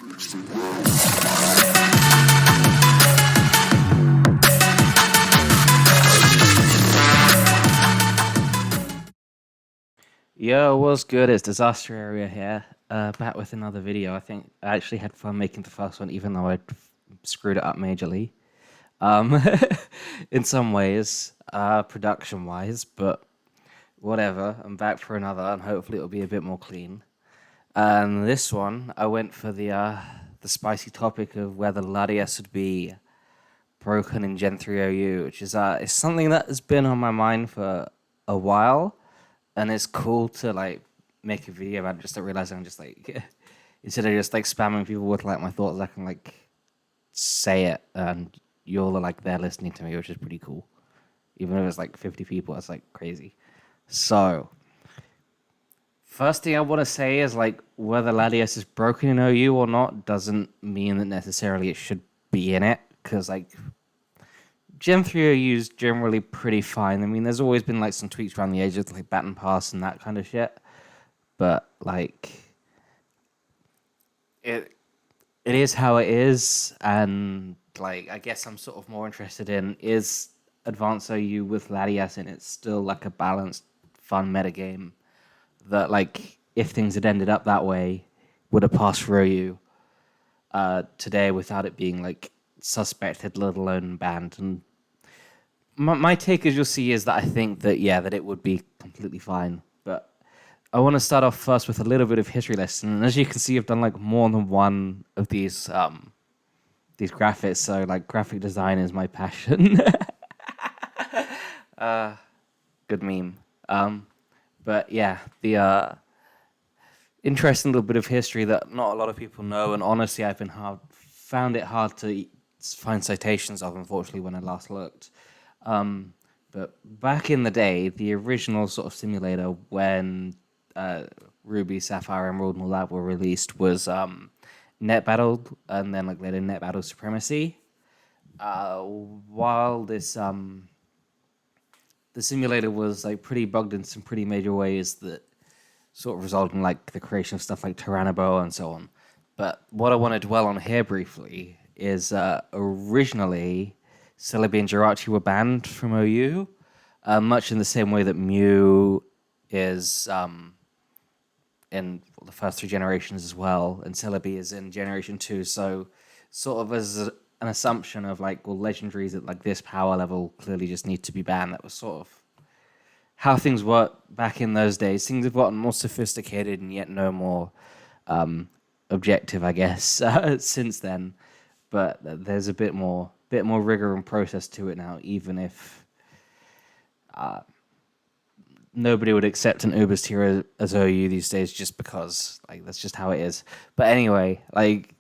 Yo, what's good? It's Disaster Area here. Back with another video. I think I actually had fun making the first one, even though I screwed it up majorly. Um, in some ways, production-wise, but whatever. I'm back for another, and hopefully it'll be a bit more clean. And this one, I went for the spicy topic of whether Latias would be broken in Gen 3 OU, which is it's something that has been on my mind for a while, and it's cool to like make a video about it just to realize I'm just like instead of just like spamming people with like my thoughts, I can like say it and you all are like there listening to me, which is pretty cool. Even if it's like 50 people, that's like crazy. So first thing I want to say is like whether Latias is broken in OU or not doesn't mean that necessarily it should be in it, because like Gen 3 OU is generally pretty fine. I mean, there's always been like some tweaks around the edges, like baton pass and that kind of shit. But like, it it is how it is, and like, I guess I'm sort of more interested in is Advanced OU with Latias in it still like a balanced, fun metagame that like if things had ended up that way would have passed for OU today without it being like suspected, let alone banned. And my take, as you'll see, is that I think that yeah, that it would be completely fine. But I want to start off first with a little bit of history lesson. And as you can see, I've done like more than one of these graphics. So like graphic design is my passion. Good meme. But yeah, the interesting little bit of history that not a lot of people know, and honestly, found it hard to find citations of. Unfortunately, when I last looked. But back in the day, the original sort of simulator when Ruby, Sapphire, Emerald, and all that were released was Net Battle, and then like later Net Battle Supremacy. While the simulator was like pretty bugged in some pretty major ways that sort of resulted in like the creation of stuff like Tyrannoboa and so on. But what I want to dwell on here briefly is originally Celebi and Jirachi were banned from OU, much in the same way that Mew is in the first three generations as well, and Celebi is in Generation 2. So, sort of as an assumption of like, well, legendaries at like this power level clearly just need to be banned. That was sort of how things worked back in those days. Things have gotten more sophisticated and yet no more objective, I guess, since then. But there's a bit more rigor and process to it now, even if nobody would accept an Uber's tier as OU these days, just because like that's just how it is. But anyway, like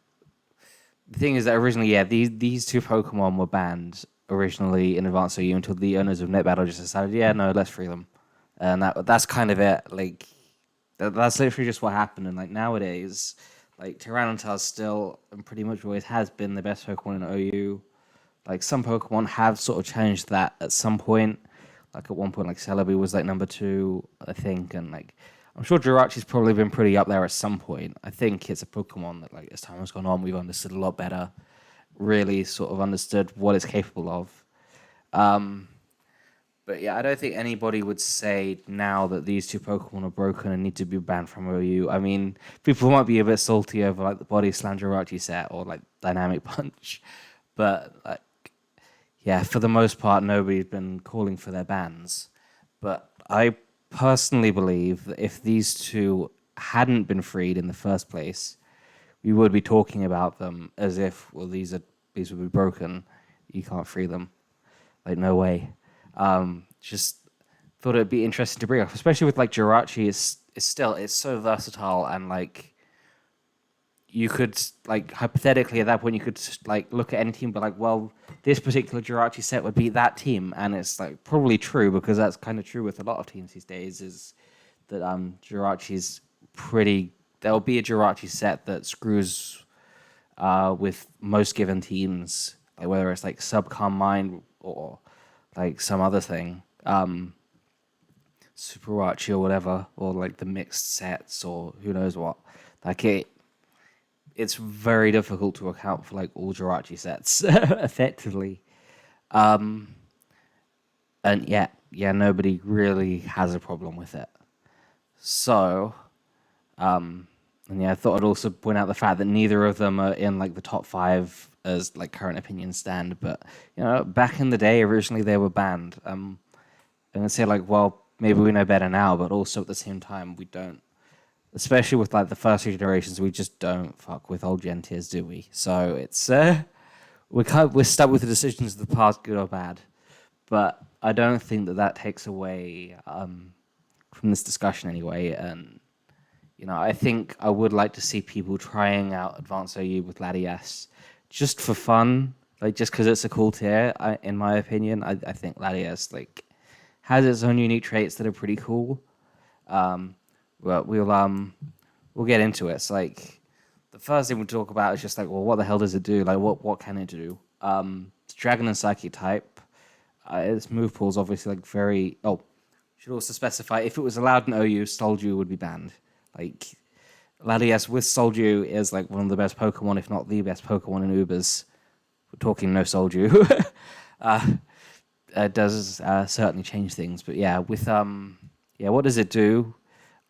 the thing is that originally, yeah, these two Pokemon were banned originally in Advanced OU until the owners of NetBattle just decided, yeah, no, let's free them, and that's kind of it. Like that's literally just what happened. And like nowadays, like Tyranitar still and pretty much always has been the best Pokemon in OU. Like some Pokemon have sort of changed that at some point. Like at one point, like Celebi was like number 2, I think, and like I'm sure Jirachi's probably been pretty up there at some point. I think it's a Pokemon that like as time has gone on, we've understood a lot better. Really sort of understood what it's capable of. Um, but yeah, I don't think anybody would say now that these two Pokemon are broken and need to be banned from OU. I mean, people might be a bit salty over like the Body Slam Jirachi set or like Dynamic Punch, but like yeah, for the most part, nobody's been calling for their bans. But I personally believe that if these two hadn't been freed in the first place, we would be talking about them as if, well, these would be broken. You can't free them. Like, no way. Just thought it'd be interesting to bring up, especially with like Jirachi. It's so versatile, and like you could like hypothetically at that point you could like look at any team, but like, well, this particular Jirachi set would beat that team, and it's like probably true because that's kind of true with a lot of teams these days. Is that Jirachi's pretty? There'll be a Jirachi set that screws with most given teams, like whether it's like Subcom Mind or like some other thing, Super Jirachi or whatever, or like the mixed sets or who knows what. Like it's very difficult to account for like all Jirachi sets effectively. Um, and nobody really has a problem with it. So, and I thought I'd also point out the fact that neither of them are in like the top five as like current opinion stand. But back in the day, originally they were banned. I'm gonna say like, well, maybe we know better now, but also at the same time, we don't. Especially with like the first few generations, we just don't fuck with old gen tiers, do we? So it's we're stuck with the decisions of the past, good or bad. But I don't think that that takes away from this discussion anyway. And I think I would like to see people trying out Advanced OU with Latias just for fun, like just because it's a cool tier. In my opinion, I think Latias like has its own unique traits that are pretty cool. But we'll get into it. It's like the first thing we talk about is just like, well, what the hell does it do? Like, what can it do? It's Dragon and Psychic type. Its move pool is obviously like very. Oh, should also specify if it was allowed in OU, Solju would be banned. Like Latias with Solju is like one of the best Pokemon, if not the best Pokemon in Ubers. We're talking no Solju. It does certainly change things, but what does it do?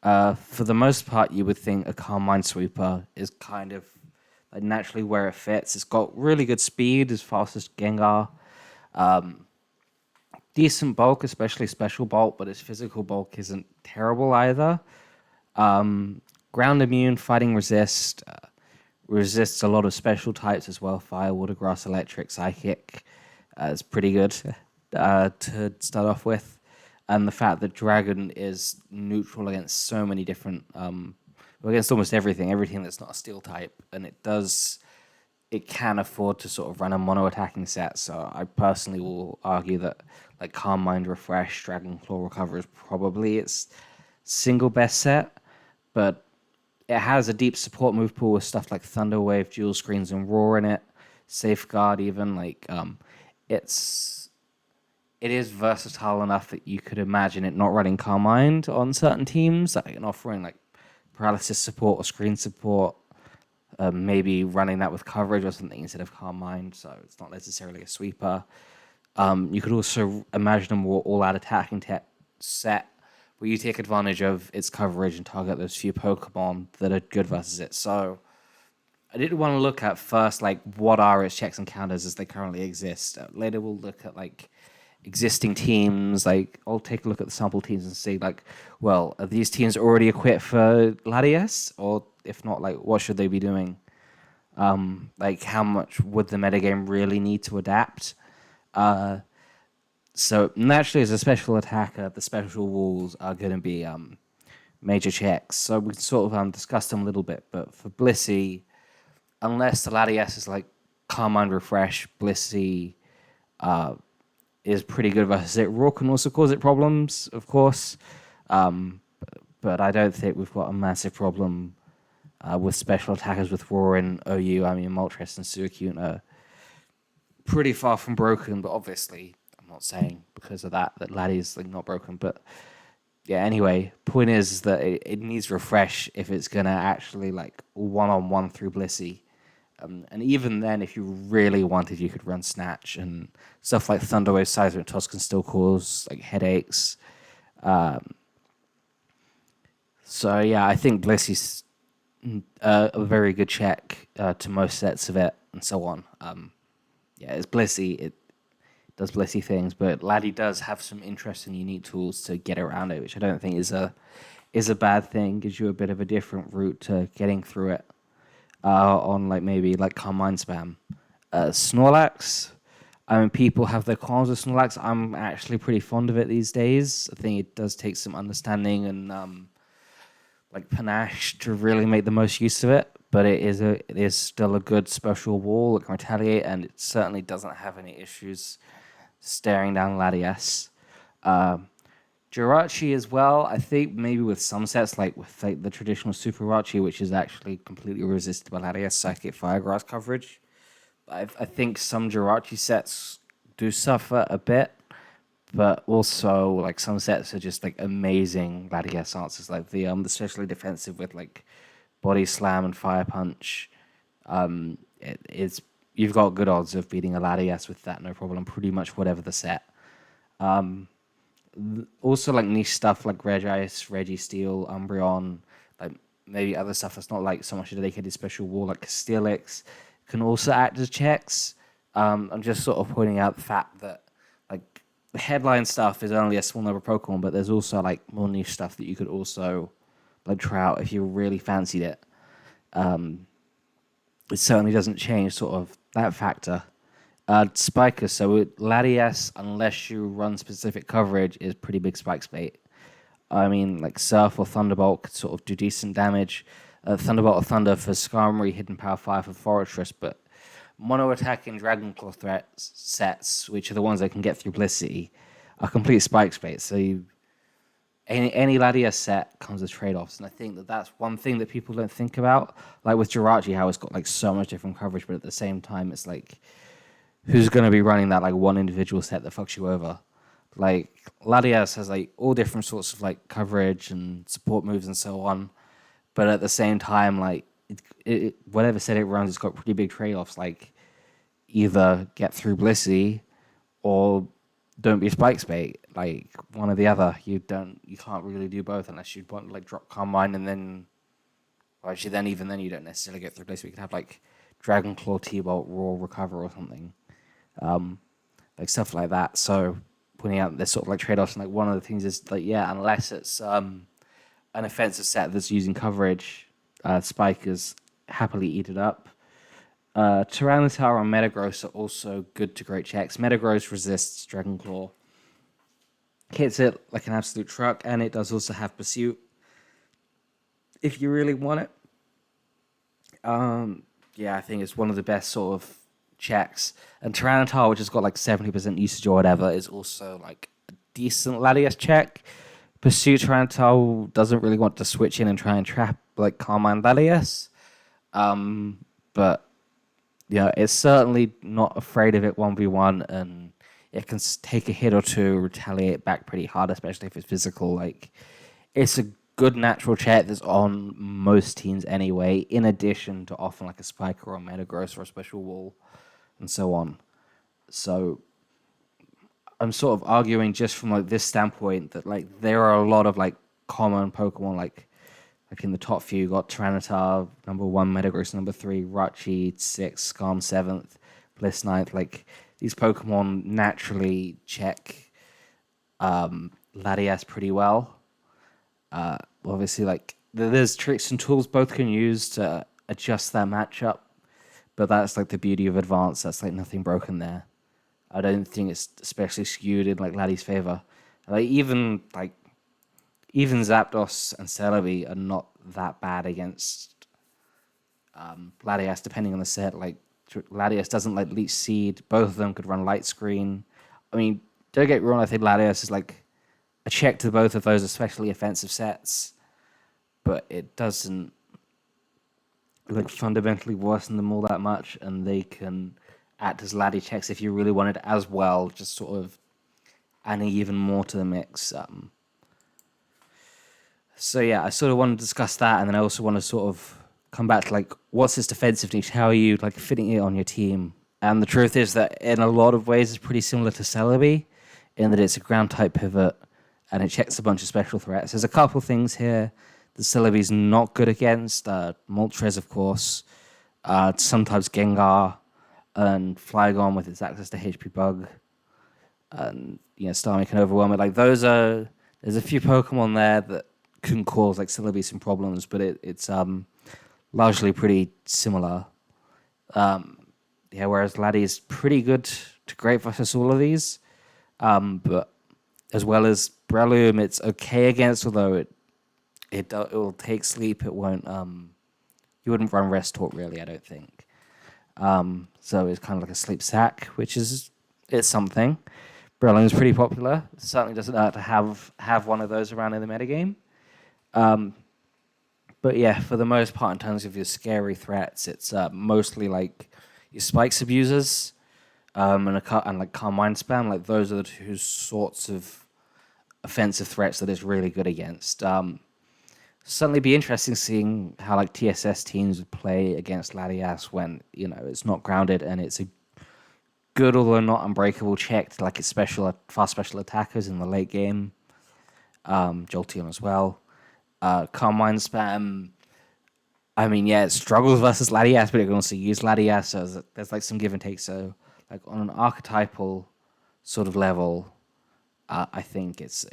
For the most part, you would think a Calm Mind Sweeper is kind of like naturally where it fits. It's got really good speed, as fast as Gengar. Decent bulk, especially special bulk, but its physical bulk isn't terrible either. Ground immune, fighting resist, resists a lot of special types as well. Fire, water, grass, electric, psychic. It's pretty good to start off with. And the fact that Dragon is neutral against so many different, against almost everything that's not a steel type, and it can afford to sort of run a mono attacking set. So I personally will argue that like Calm Mind, Refresh, Dragon Claw, Recover is probably its single best set, but it has a deep support move pool with stuff like Thunder Wave, Dual Screens, and Roar in it. Safeguard even it is versatile enough that you could imagine it not running Calm Mind on certain teams, like and offering like paralysis support or screen support, maybe running that with coverage or something instead of Calm Mind, so it's not necessarily a sweeper. You could also imagine a more all-out attacking set where you take advantage of its coverage and target those few Pokemon that are good versus it. So I did want to look at first like what are its checks and counters as they currently exist. Later we'll look at like existing teams. Like I'll take a look at the sample teams and see like, well, are these teams already equipped for Latias, or if not, like what should they be doing? Like how much would the metagame really need to adapt? So naturally, as a special attacker, the special walls are going to be major checks. So we can sort of discuss them a little bit. But for Blissey, unless the Latias is like Calm Mind Refresh, Blissey is pretty good versus it. Roar can also cause it problems, of course. But I don't think we've got a massive problem with special attackers with Roar and OU. I mean, Moltres and Suicune are pretty far from broken, but obviously, I'm not saying because of that Laddie's like not broken. But yeah, anyway, point is that it needs refresh if it's gonna actually like one-on-one through Blissey. And even then, if you really wanted, you could run Snatch and stuff like Thunderwave, Seismic Toss can still cause like headaches. So yeah, I think Blissey's a very good check to most sets of it and so on. It's Blissey. It does Blissey things, but Laddie does have some interesting, unique tools to get around it, which I don't think is a bad thing. Gives you a bit of a different route to getting through it. On like maybe like Calm Mind spam. Snorlax. I mean, people have their qualms with Snorlax. I'm actually pretty fond of it these days. I think it does take some understanding and like panache to really make the most use of it. But it is still a good special wall that can retaliate, and it certainly doesn't have any issues staring down Latias. Jirachi as well, I think maybe with some sets, like with like the traditional Super Rachi, which is actually completely resisted by Latias Psychic Firegrass coverage. I think some Jirachi sets do suffer a bit, but also like some sets are just like amazing Latias answers, like the especially defensive with like Body Slam and Fire Punch. It's you've got good odds of beating a Latias with that, no problem. Pretty much whatever the set. Um, Also, like niche stuff like Registeel, Umbreon, like maybe other stuff that's not like so much a dedicated special wall like Steelix can also act as checks. I'm just sort of pointing out the fact that like the headline stuff is only a small number of Pokemon, but there's also like more niche stuff that you could also like try out if you really fancied it. Um, it certainly doesn't change sort of that factor. Spiker, so Latias, unless you run specific coverage, is pretty big spike bait. I mean, like Surf or Thunderbolt could sort of do decent damage. Thunderbolt or Thunder for Skarmory, Hidden Power 5 for Forretress, but mono attacking Dragon Claw threats sets, which are the ones that can get through Blissey, are complete spike bait. So any Latias set comes with trade-offs, and I think that that's one thing that people don't think about. Like with Jirachi, how it's got like so much different coverage, but at the same time, it's like who's going to be running that like one individual set that fucks you over? Like Latias has like all different sorts of like coverage and support moves and so on, but at the same time, like whatever set it runs, it's got pretty big trade-offs. Like either get through Blissey or don't be Spike Spate. Like one or the other. You can't really do both unless you want to like drop Carmine and then, well, actually then even then you don't necessarily get through Blissey. You can have like Dragon Claw, T-Bolt, Raw, Recover or something. Like stuff like that. So pointing out there's sort of like trade-offs, and like one of the things is like unless it's an offensive set that's using coverage, spikers happily eat it up. Tyranitar and Metagross are also good to great checks. Metagross resists Dragon Claw, hits it like an absolute truck, and it does also have Pursuit if you really want it. I think it's one of the best sort of checks. And Tyranitar, which has got like 70% usage or whatever, is also like a decent Latias check. Pursuit Tyranitar doesn't really want to switch in and try and trap like Carmine Latias. But it's certainly not afraid of it 1v1, and it can take a hit or two, retaliate back pretty hard, especially if it's physical. Like, it's a good natural check that's on most teams anyway, in addition to often like a Spiker or a Metagross or a Special Wall, and so on. So I'm sort of arguing just from like this standpoint that like there are a lot of like common Pokemon like in the top few. You got Tyranitar number 1, Metagross number 3, Rachi 6, Skarm 7th, Bliss 9th. Like these Pokemon naturally check Latias pretty well. Obviously, like there's tricks and tools both can use to adjust that matchup, but that's like the beauty of Advance. That's like nothing broken there. I don't think it's especially skewed in like Laddie's favor. Like even Zapdos and Celebi are not that bad against Latias, depending on the set. Like Latias doesn't like Leech Seed. Both of them could run Light Screen. I mean, don't get me wrong. I think Latias is like a check to both of those, especially offensive sets, but it doesn't like fundamentally worsen them all that much, and they can act as Laddie checks if you really wanted as well, just sort of adding even more to the mix. So yeah, I sort of want to discuss that, and then I also want to sort of come back to like what's this defensive niche? How are you like fitting it on your team? And the truth is that in a lot of ways, it's pretty similar to Celebi, in that it's a ground type pivot and it checks a bunch of special threats. There's a couple things here that Celebi's not good against. Moltres, of course, sometimes Gengar, and Flygon with its access to HP Bug, and Starmie can overwhelm it. Like there's a few Pokemon there that can cause like Celebi some problems, but it's largely pretty similar. Whereas Laddie is pretty good to great versus all of these, but as well as Breloom, it's okay against. Although it will take sleep. It won't. You wouldn't run Rest Talk really, I don't think. So it's kind of like a sleep sack, which is something. Breloom is pretty popular. It certainly doesn't hurt to have one of those around in the metagame. But yeah, for the most part, in terms of your scary threats, it's mostly like your Spikes abusers and like Carmine spam. Like those are the two sorts of offensive threats that it's really good against. certainly be interesting seeing how like TSS teams would play against Latias when it's not grounded and it's a good although not unbreakable check to like its fast special attackers in the late game. Jolteon as well. Carmine Spam. I mean, yeah, it struggles versus Latias, but it can also use Latias. So there's like some give and take. So like on an archetypal sort of level, I think it's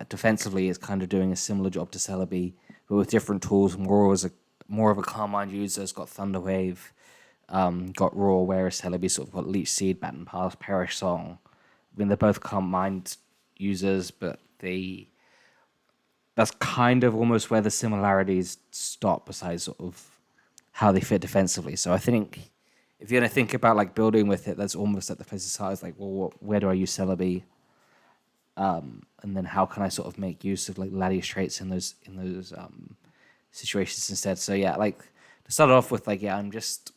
defensively it's kind of doing a similar job to Celebi, but with different tools. More of a Carmine user. It's got Thunder Wave, got Raw, whereas Celebi sort of got Leech Seed, Baton Pass, Perish Song. I mean, they're both Carmine users, but that's kind of almost where the similarities stop, besides sort of how they fit defensively. So I think if you're gonna think about like building with it, that's almost at the place to start. Is like, well, where do I use Celebi? And then how can I sort of make use of like Latias traits in those situations instead? So yeah, like to start off with, like I'm just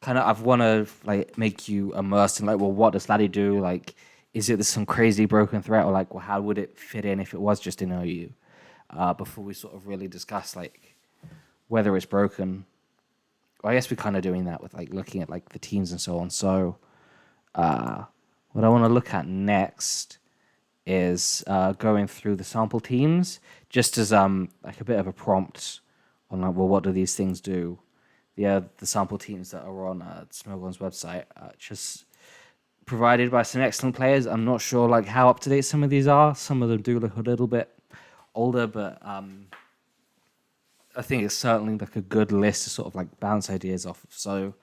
I've want to like make you immersed in like, well, what does Laddie do? Like, is it some crazy broken threat, or like, well, how would it fit in if it was just in OU? Before we sort of really discuss like whether it's broken. Well, I guess we're kind of doing that with like looking at like the teams and so on. So what I want to look at next is going through the sample teams, just as like a bit of a prompt on like, well, what do these things do? The sample teams that are on Smogon's website, just provided by some excellent players. I'm not sure like how up to date some of these are. Some of them do look a little bit older, but I think it's certainly like a good list to sort of like bounce ideas off of. So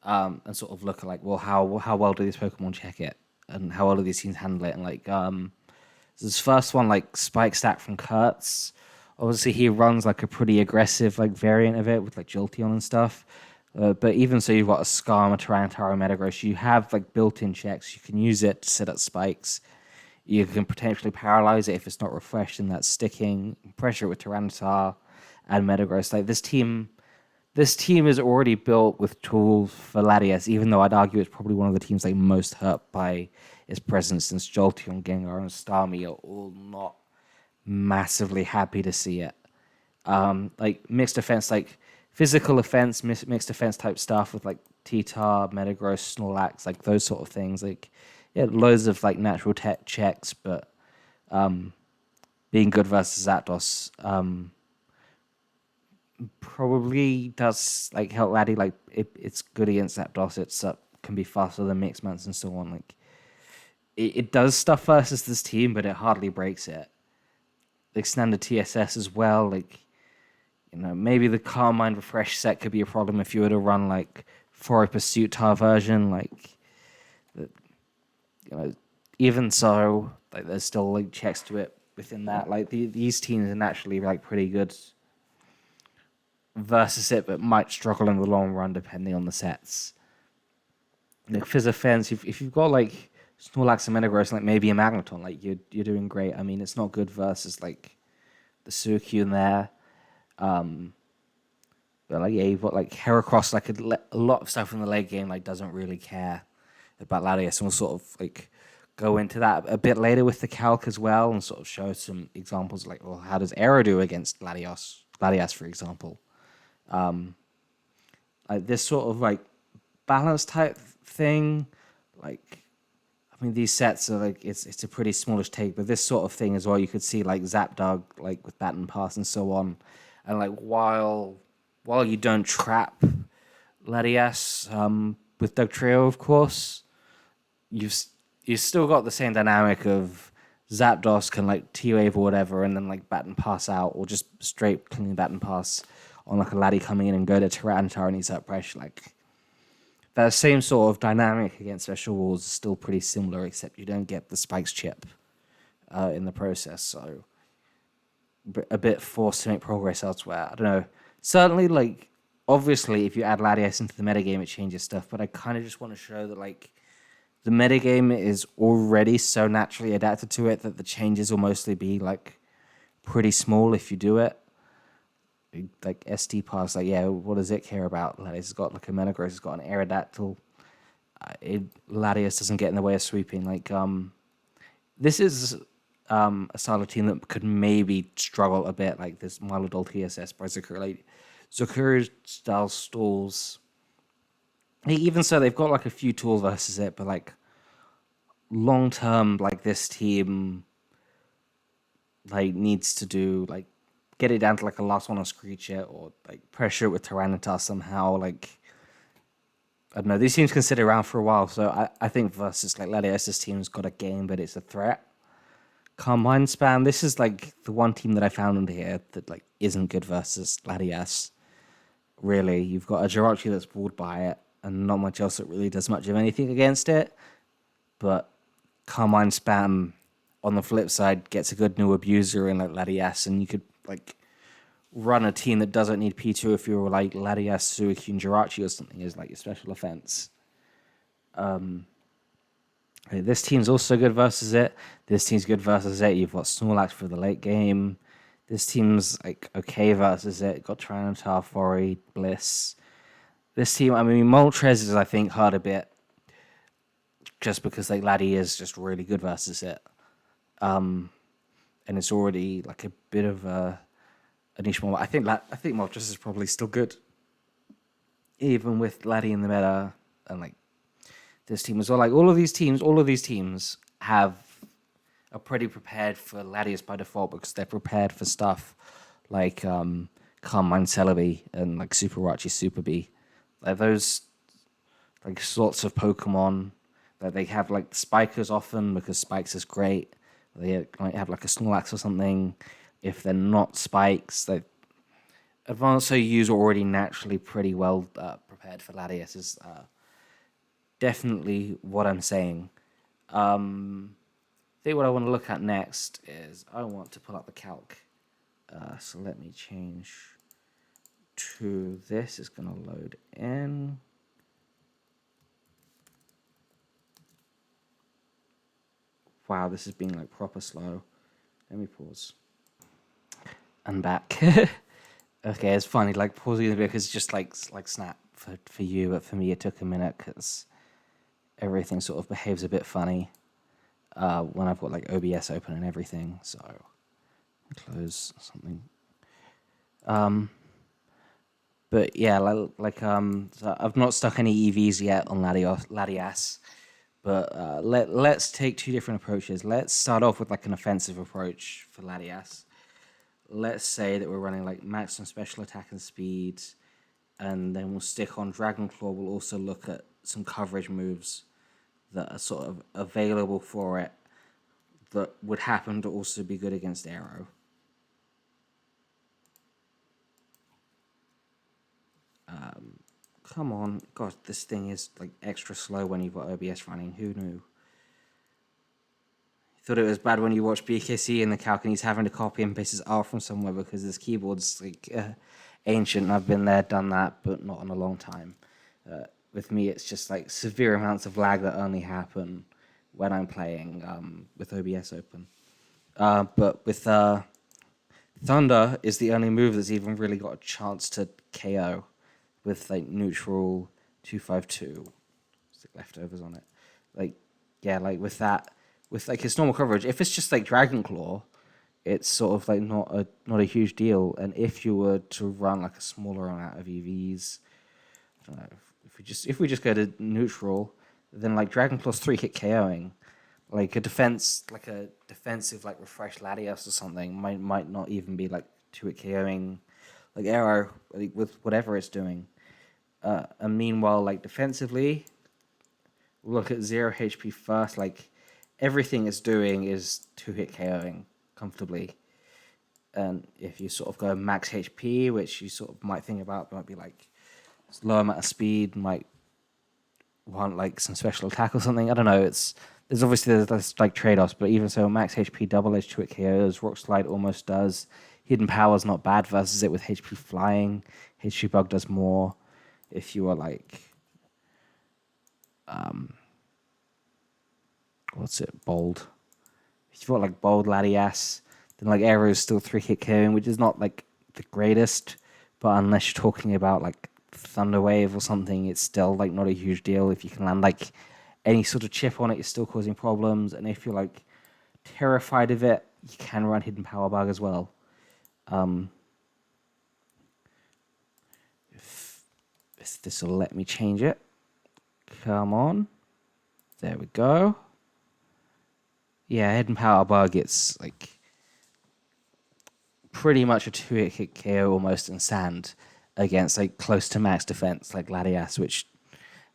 and sort of look at like, well, how well do these Pokemon check it, and how well do these teams handle it, and like this first one, like Spike Stack from Kurtz. Obviously, he runs like a pretty aggressive like variant of it with like Jolteon and stuff. But even so, you've got a Skarm, a Tyranitar, Metagross. You have like built-in checks. You can use it to set up spikes. You can potentially paralyze it if it's not refreshed and that's sticking. Pressure it with Tyranitar and Metagross. Like this team is already built with tools for Latias, even though I'd argue it's probably one of the teams like most hurt by its presence, since Jolteon, Gengar, and Starmie are all not massively happy to see it. Like mixed defense, like physical offense, mixed defense type stuff with like T-Tar, Metagross, Snorlax, like those sort of things. Like, yeah, loads of like natural tech checks, but being good versus Zapdos probably does like help Laddie. Like it's good against Zapdos. It's can be faster than Mixmans and so on. Like it does stuff versus this team, but it hardly breaks it. Like standard TSS as well. Like maybe the Carmine Refresh set could be a problem if you were to run like for a Pursuit Tar version. Like even so, like there's still like checks to it within that. Like these teams are naturally like pretty good versus it, but might struggle in the long run depending on the sets. Like Fizz Offense, if you've got like Snorlax and Metagross, like maybe a Magneton, like you're doing great. I mean, it's not good versus like the Suicune there. But like yeah, you've got like Heracross, like a lot of stuff in the late game, like doesn't really care about Latias, and we'll sort of like go into that a bit later with the calc as well, and sort of show some examples like, well, how does Aero do against Latias, for example. Like this sort of like balance type thing, like I mean these sets are like it's a pretty smallish take, but this sort of thing as well, you could see like Zapdog like with Baton Pass and so on, and like while you don't trap Latias with Dugtrio, of course, you've still got the same dynamic of Zapdos can like T-Wave or whatever, and then like Baton Pass out, or just straight clean Baton Pass on like a laddie coming in and go to Tyranitar and he's up pressure. Like that same sort of dynamic against Special Walls is still pretty similar, except you don't get the Spikes chip in the process. So a bit forced to make progress elsewhere. I don't know. Certainly, like obviously, if you add Latias into the metagame, it changes stuff. But I kind of just want to show that like the metagame is already so naturally adapted to it that the changes will mostly be like pretty small if you do it. Like ST Pass, like yeah, what does it care about? Latias has got like a Metagross, it's got an Aerodactyl. Latias doesn't get in the way of sweeping. Like this is a style of team that could maybe struggle a bit, like this Milo TSS by Zakura. Like Zakura's style stalls. Even so, they've got like a few tools versus it, but like long term, like this team like needs to do like get it down to like a last one on Screech it or like pressure it with Tyranitar somehow. Like I don't know, these teams can sit around for a while, so I think versus like Latias's team's got a game, but it's a threat. Carmine Spam, this is like the one team that I found in here that like isn't good versus Latias. Really, you've got a Jirachi that's walled by it, and not much else that really does much of anything against it. But Carmine Spam, on the flip side, gets a good new abuser in like Latias, and you could like run a team that doesn't need P2 if you're like Latias, Suicune, and Jirachi or something is like your special offense. This team's also good versus it. This team's good versus it. You've got Snorlax for the late game. This team's like okay versus it. Got Tyranitar, Fori, Bliss. This team, I mean, Moltres is I think hard a bit, just because like Laddie is just really good versus it, and it's already like a bit of a niche moment. I think Moltres is probably still good, even with Laddie in the meta, and like this team as well. Like all of these teams have are pretty prepared for Latias by default because they're prepared for stuff like Carmine Celebi and like Super Rachi Super B. Like those like sorts of Pokemon that they have like Spikers often because Spikes is great. They might have like a Snorlax or something. If they're not Spikes, they Advanced OUs are already naturally pretty well prepared for Latias is definitely what I'm saying. I think what I want to look at next is I want to pull up the calc. So let me change to this. It's going to load in. Wow, this is being like proper slow. Let me pause. I'm back. Okay, it's funny, like pausing the because it's just like snap for you, but for me it took a minute because everything sort of behaves a bit funny when I've got like OBS open and everything. So close something. But yeah, so I've not stuck any EVs yet on Latias, but let's take two different approaches. Let's start off with like an offensive approach for Latias. Let's say that we're running like maximum special attack and speed, and then we'll stick on Dragon Claw. We'll also look at some coverage moves that are sort of available for it that would happen to also be good against Arrow. Come on. God, this thing is like extra slow when you've got OBS running. Who knew? Thought it was bad when you watch BKC in the calc and he's having to copy and paste his R from somewhere because his keyboard's like ancient. I've been there, done that, but not in a long time. With me, it's just like severe amounts of lag that only happen when I'm playing with OBS open. But with Thunder is the only move that's even really got a chance to KO with like neutral 252. It's like leftovers on it. Like, yeah, like with that. With like its normal coverage, if it's just like Dragon Claw, it's sort of like not a huge deal. And if you were to run like a smaller amount of EVs, I don't know, if we just go to neutral, then like Dragon Claw's 3-hit KOing. Like a defensive like refresh Latias or something might not even be like 2-hit KOing like Arrow like, with whatever it's doing. And meanwhile, like defensively, look at 0 HP first, like everything it's doing is 2-hit KOing comfortably. And if you sort of go max HP, which you sort of might think about, might be like low amount of speed, might want like some special attack or something. I don't know. There's like trade-offs, but even so, max HP, double edge 2-hit KOs, Rock Slide almost does. Hidden Power's not bad versus it with HP Flying. HP Bug does more. If you are like bold. If you've got like bold Latias, then like Arrow is still 3-hit KOing, which is not like the greatest, but unless you're talking about like Thunder Wave or something, it's still like not a huge deal. If you can land like any sort of chip on it, you're still causing problems. And if you're like terrified of it, you can run Hidden Power Bug as well. If this will let me change it. Come on. There we go. Yeah, Hidden Power Bug, it's like pretty much a 2-hit KO almost in sand against like close to max defense like Latias, which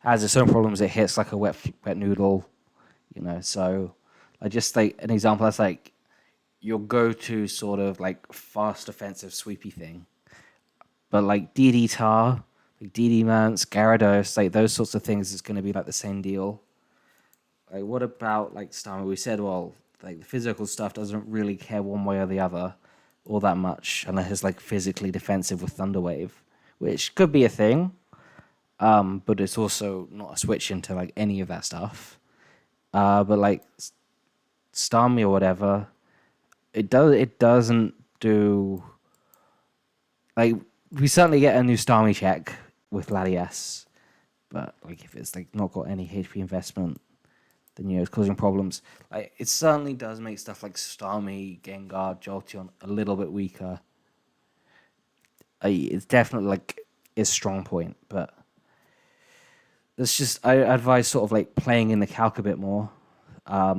has its own problems. It hits like a wet noodle, so just like an example, that's like your go-to sort of like fast offensive sweepy thing. But like DD Tar, like DD Mance, Gyarados, like those sorts of things is going to be like the same deal. Like what about like Starmie? We said, well, like the physical stuff doesn't really care one way or the other all that much unless it's like physically defensive with Thunder Wave, which could be a thing. But it's also not a switch into like any of that stuff. But like Starmie or whatever, it doesn't do like we certainly get a new Starmie check with Latias, but like if it's like not got any HP investment, then it's causing problems. Like it certainly does make stuff like Starmie, Gengar, Jolteon a little bit weaker. It's definitely like its strong point, but that's just I advise sort of like playing in the calc a bit more. I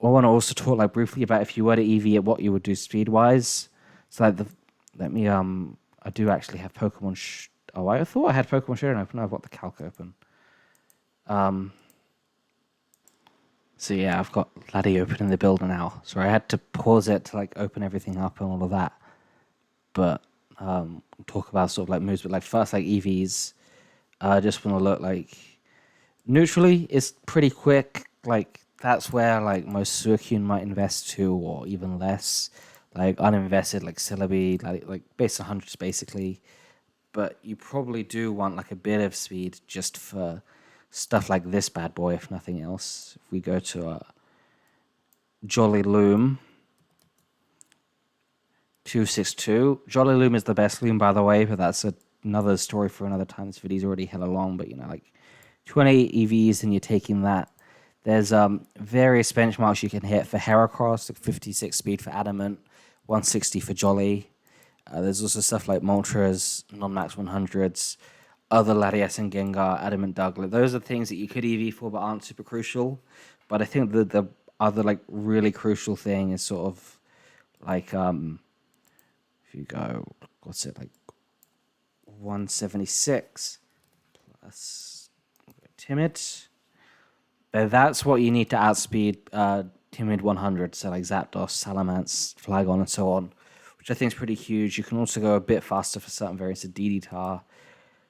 want to also talk like briefly about if you were to EV at what you would do speed wise. So like I do actually have Pokemon. I thought I had Pokemon Showdown open. I've got the calc open. So yeah, I've got Laddie open in the builder now. So I had to pause it to like open everything up and all of that. But talk about sort of like moves, but like first like EVs. Just want to look like neutrally, it's pretty quick. Like that's where like most Suicune might invest to, or even less. Like uninvested, like Celebi, like based on hundreds basically. But you probably do want like a bit of speed just for stuff like this bad boy, if nothing else. If we go to Jolly Loom 262, Jolly Loom is the best Loom, by the way, but that's another story for another time. This video's already hella long, but like 28 EVs and you're taking that. There's various benchmarks you can hit for Heracross, like 56 speed for Adamant, 160 for Jolly. There's also stuff like Moltres, non-max 100s, other Latias and Gengar, Adamant Douglas. Those are things that you could EV for but aren't super crucial. But I think the other like really crucial thing is sort of like if you go, what's it like 176 plus Timid. That's what you need to outspeed Timid 100. So like Zapdos, Salamence, Flygon, and so on, which I think is pretty huge. You can also go a bit faster for certain variants of DD Tar.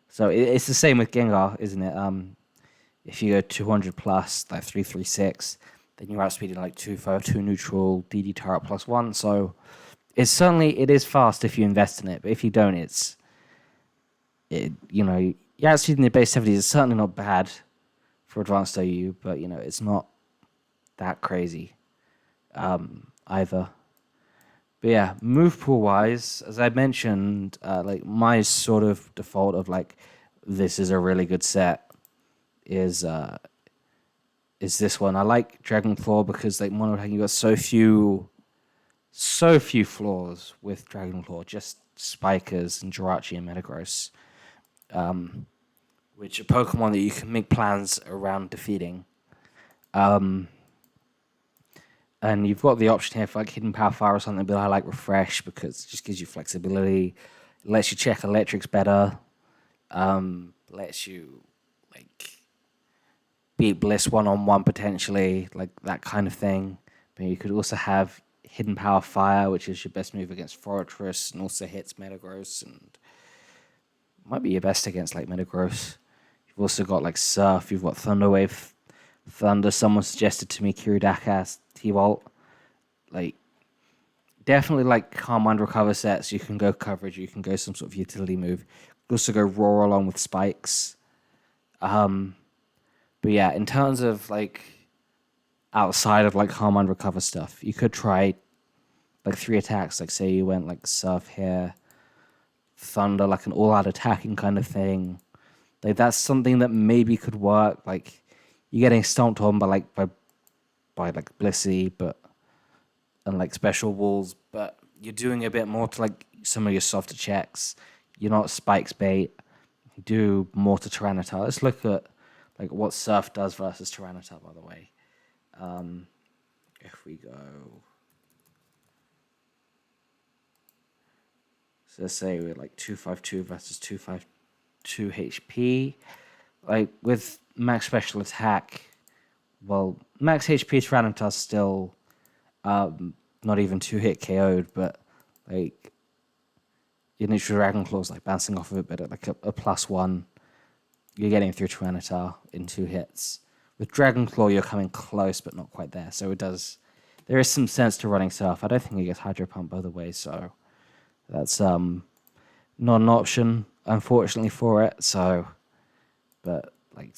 So it's the same with Gengar, isn't it? If you go 200 plus, like 336, then you're outspeeding like 252 neutral, DD Tar up +1. So it is fast if you invest in it, but if you don't, you're outspeeding the base 70s. It's certainly not bad for advanced OU, but it's not that crazy either. But yeah, move pool wise, as I mentioned, like my sort of default of like this is a really good set is this one. I like Dragon Claw because like mono attacking, you got so few flaws with Dragon Claw, just Spikers and Jirachi and Metagross, which are Pokemon that you can make plans around defeating. And you've got the option here for like Hidden Power Fire or something, but I like Refresh because it just gives you flexibility. It lets you check electrics better. Lets you like beat Bliss 1-on-1 potentially, like that kind of thing. But you could also have Hidden Power Fire, which is your best move against Fortress and also hits Metagross and might be your best against like Metagross. You've also got like Surf, you've got Thunder Wave, Thunder. Someone suggested to me Kiridaka, T-Bolt. Like definitely like Calm Mind Recover sets. You can go coverage, you can go some sort of utility move. You can also go Roar along with Spikes. But yeah, in terms of like outside of like Calm Mind Recover stuff, you could try like 3 attacks. Like say you went like Surf here, Thunder, like an all-out attacking kind of thing. Like that's something that maybe could work. Like you're getting stomped on by by like Blissey, but and like special walls, but you're doing a bit more to like some of your softer checks. You're not spikes bait. You do more to Tyranitar. Let's look at like what Surf does versus Tyranitar, by the way. If we go, so let's say we're like 252 versus 252 HP. Like with max special attack, well, max HP Tyranitar's still not even 2-hit KO'd, but like your neutral Dragon Claw's like bouncing off of it, but at like a +1, you're getting through Tyranitar in 2 hits. With Dragon Claw, you're coming close, but not quite there. So there is some sense to running Surf. I don't think it gets Hydro Pump, by the way, so that's not an option, unfortunately, for it. So, but like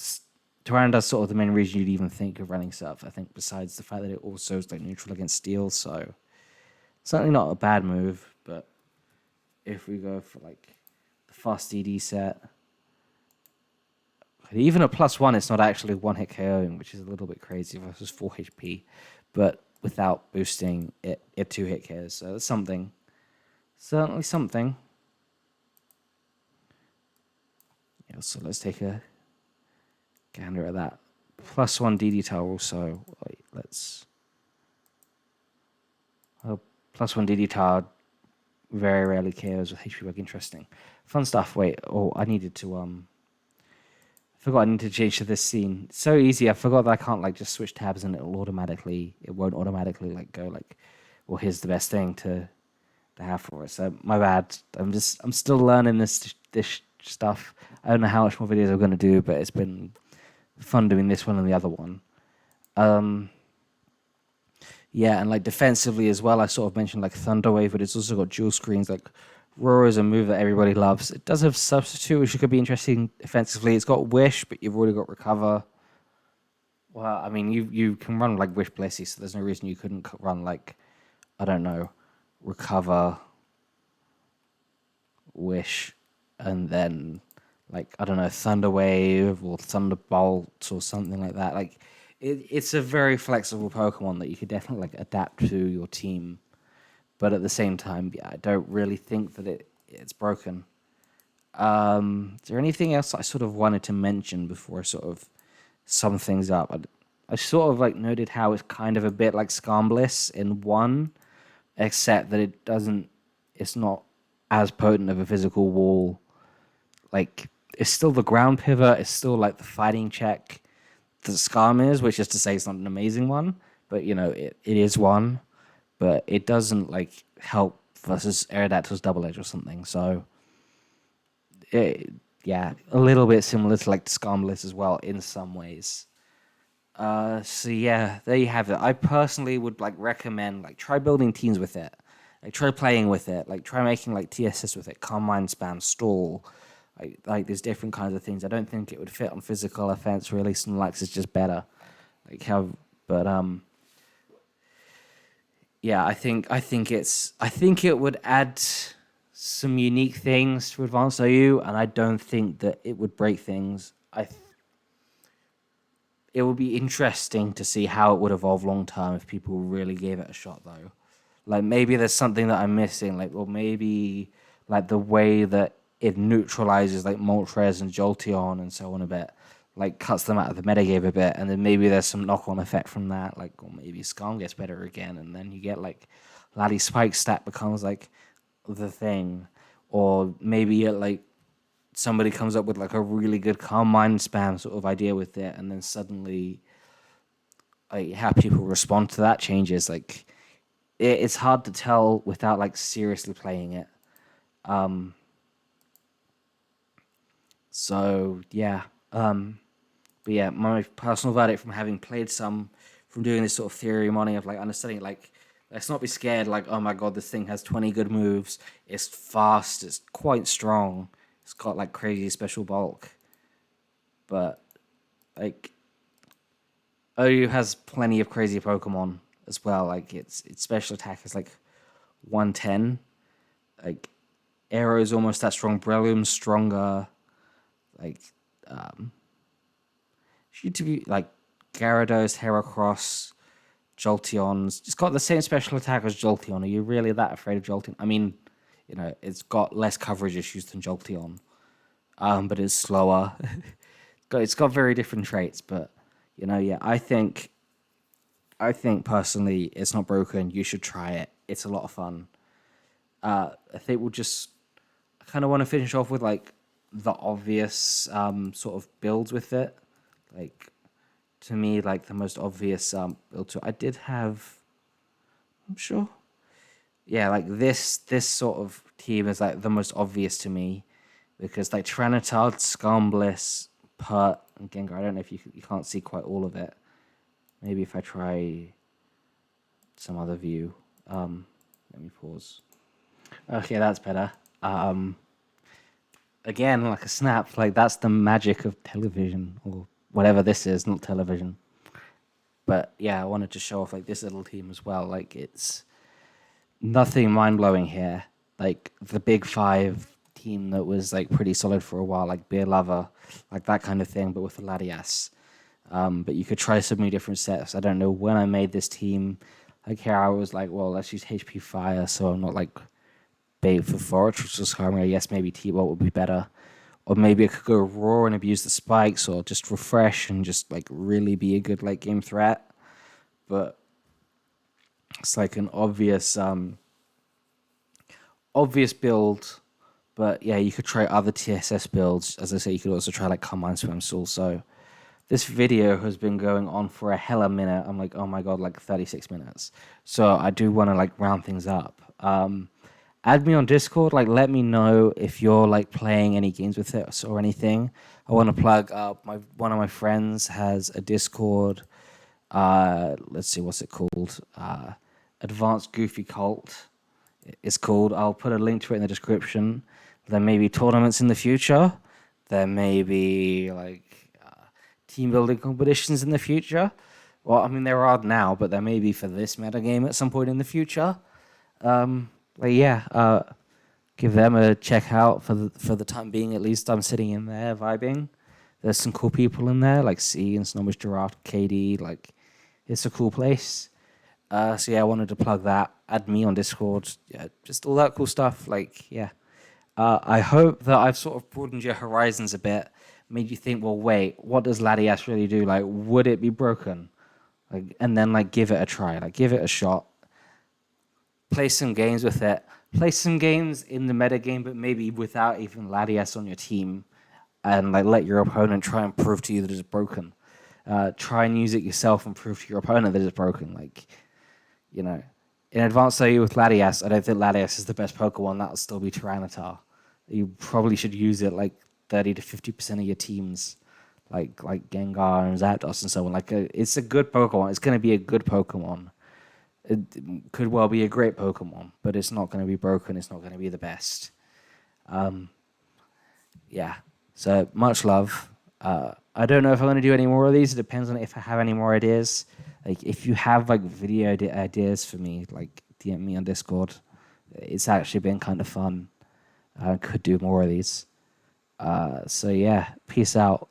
Tyranitar's sort of the main reason you'd even think of running Surf, I think, besides the fact that it also is like neutral against Steel, so certainly not a bad move. But if we go for like the fast DD set, even a +1, it's not actually 1-hit KOing, which is a little bit crazy versus 4 HP, but without boosting it 2-hit KOs. So that's something. Certainly something. Yeah, so let's take a gander at that. +1 DD Tower also. Wait, let's. +1 DD Tower very rarely KOs with HP bug. Interesting. Fun stuff. Wait, I needed to forgot I need to change to this scene. It's so easy. I forgot that I can't like just switch tabs and it won't automatically like go like, well, here's the best thing to have for it. So my bad. I'm still learning this stuff. I don't know how much more videos I'm gonna do, but it's been fun doing this one and the other one. Yeah, and like defensively as well, I sort of mentioned like Thunder Wave, but it's also got dual screens. Like Roar is a move that everybody loves. It does have Substitute, which could be interesting defensively. It's got Wish, but you've already got Recover. Well, I mean, you can run like Wish Blissey, so there's no reason you couldn't run like, I don't know, Recover, Wish, and then like, I don't know, Thunder Wave or Thunderbolt or something like that. Like, it's a very flexible Pokemon that you could definitely like adapt to your team. But at the same time, yeah, I don't really think that it's broken. Is there anything else I sort of wanted to mention before I sort of sum things up? I sort of like noted how it's kind of a bit like Skarmory in one, except that it's not as potent of a physical wall. Like, it's still the ground pivot, it's still like the fighting check that Skarm is, which is to say it's not an amazing one, but you know, it is one. But it doesn't like help versus Aerodactyl's Double Edge or something. So, yeah, a little bit similar to like Skarmory as well in some ways. So yeah, there you have it. I personally would like recommend like try building teams with it, like try playing with it, like try making like TSS with it, Calm Mind Spam, Stall. Like there's different kinds of things. I don't think it would fit on physical offense. Really, Snorlax is just better. But yeah, I think it would add some unique things to Advanced OU, and I don't think that it would break things. It would be interesting to see how it would evolve long term if people really gave it a shot, though. Like maybe there's something that I'm missing, like or maybe like the way that it neutralizes like Moltres and Jolteon and so on a bit, like cuts them out of the metagame a bit, and then maybe there's some knock-on effect from that, like or maybe Skarm gets better again, and then you get like Laddie Spike stat becomes like the thing, or maybe it like somebody comes up with like a really good Calm Mind Spam sort of idea with it, and then suddenly like how people respond to that changes. Like it's hard to tell without like seriously playing it. So yeah. But yeah, my personal verdict from having played some, from doing this sort of theory money of like understanding, like, let's not be scared, like, oh my god, this thing has 20 good moves, it's fast, it's quite strong, it's got like crazy special bulk. But like OU has plenty of crazy Pokemon as well. Like its special attack is like 110. Like Arrow is almost that strong, Breloom's stronger. Like should to be like Gyarados, Heracross, Jolteon's. It's got the same special attack as Jolteon. Are you really that afraid of Jolteon? I mean, it's got less coverage issues than Jolteon, but it's slower. It's got very different traits, but yeah, I think personally it's not broken. You should try it. It's a lot of fun. I think I kind of want to finish off with like the obvious sort of builds with it. Like to me, like the most obvious build to I did have. I'm sure. Yeah, like this sort of team is like the most obvious to me because like Tyranitar, Skarmory, Pert, and Gengar. I don't know if you can't see quite all of it. Maybe if I try some other view. Let me pause. Okay, that's better. Again, like a snap, like that's the magic of television or whatever this is, not television. But yeah, I wanted to show off like this little team as well. Like it's nothing mind blowing here. Like the big five team that was like pretty solid for a while, like Beer Lover, like that kind of thing, but with the Latias. But you could try so many different sets. I don't know when I made this team. Like here, I was like, well, let's use HP Fire, so I'm not like bait for Forage, which was Skarmory. Yes, maybe T-Bolt would be better. Or maybe I could go Roar and abuse the spikes, or just Refresh and just like really be a good late game threat. But it's like an obvious build. But yeah, you could try other TSS builds. As I say, you could also try like Combine Swimsoul. So this video has been going on for a hella minute. I'm like, oh my god, like 36 minutes. So I do want to like round things up. Add me on Discord. Like, let me know if you're like playing any games with it or anything. I want to plug up. One of my friends has a Discord. Let's see, what's it called? Advanced Goofy Cult. It's called. I'll put a link to it in the description. There may be tournaments in the future. There may be like team building competitions in the future. Well, I mean there are now, but there may be for this meta game at some point in the future. But yeah, give them a check out for the time being. At least I'm sitting in there vibing. There's some cool people in there, like C and Snowbush Giraffe, KD. Like, it's a cool place. So yeah, I wanted to plug that. Add me on Discord. Yeah, just all that cool stuff. Like, yeah. I hope that I've sort of broadened your horizons a bit, made you think, well, wait, what does Latias really do? Like, would it be broken? Like, and then like give it a try. Like, give it a shot. Play some games with it. Play some games in the meta game, but maybe without even Latias on your team, and like let your opponent try and prove to you that it's broken. Try and use it yourself and prove to your opponent that it's broken. Like, in Advanced OU with Latias, I don't think Latias is the best Pokemon. That'll still be Tyranitar. You probably should use it like 30 to 50% of your teams, like Gengar and Zapdos and so on. Like, it's a good Pokemon. It's going to be a good Pokemon. It could well be a great Pokemon, but it's not going to be broken. It's not going to be the best. Yeah. So much love. I don't know if I'm going to do any more of these. It depends on if I have any more ideas. Like, if you have like video ideas for me, like DM me on Discord. It's actually been kind of fun. I could do more of these. So yeah, peace out.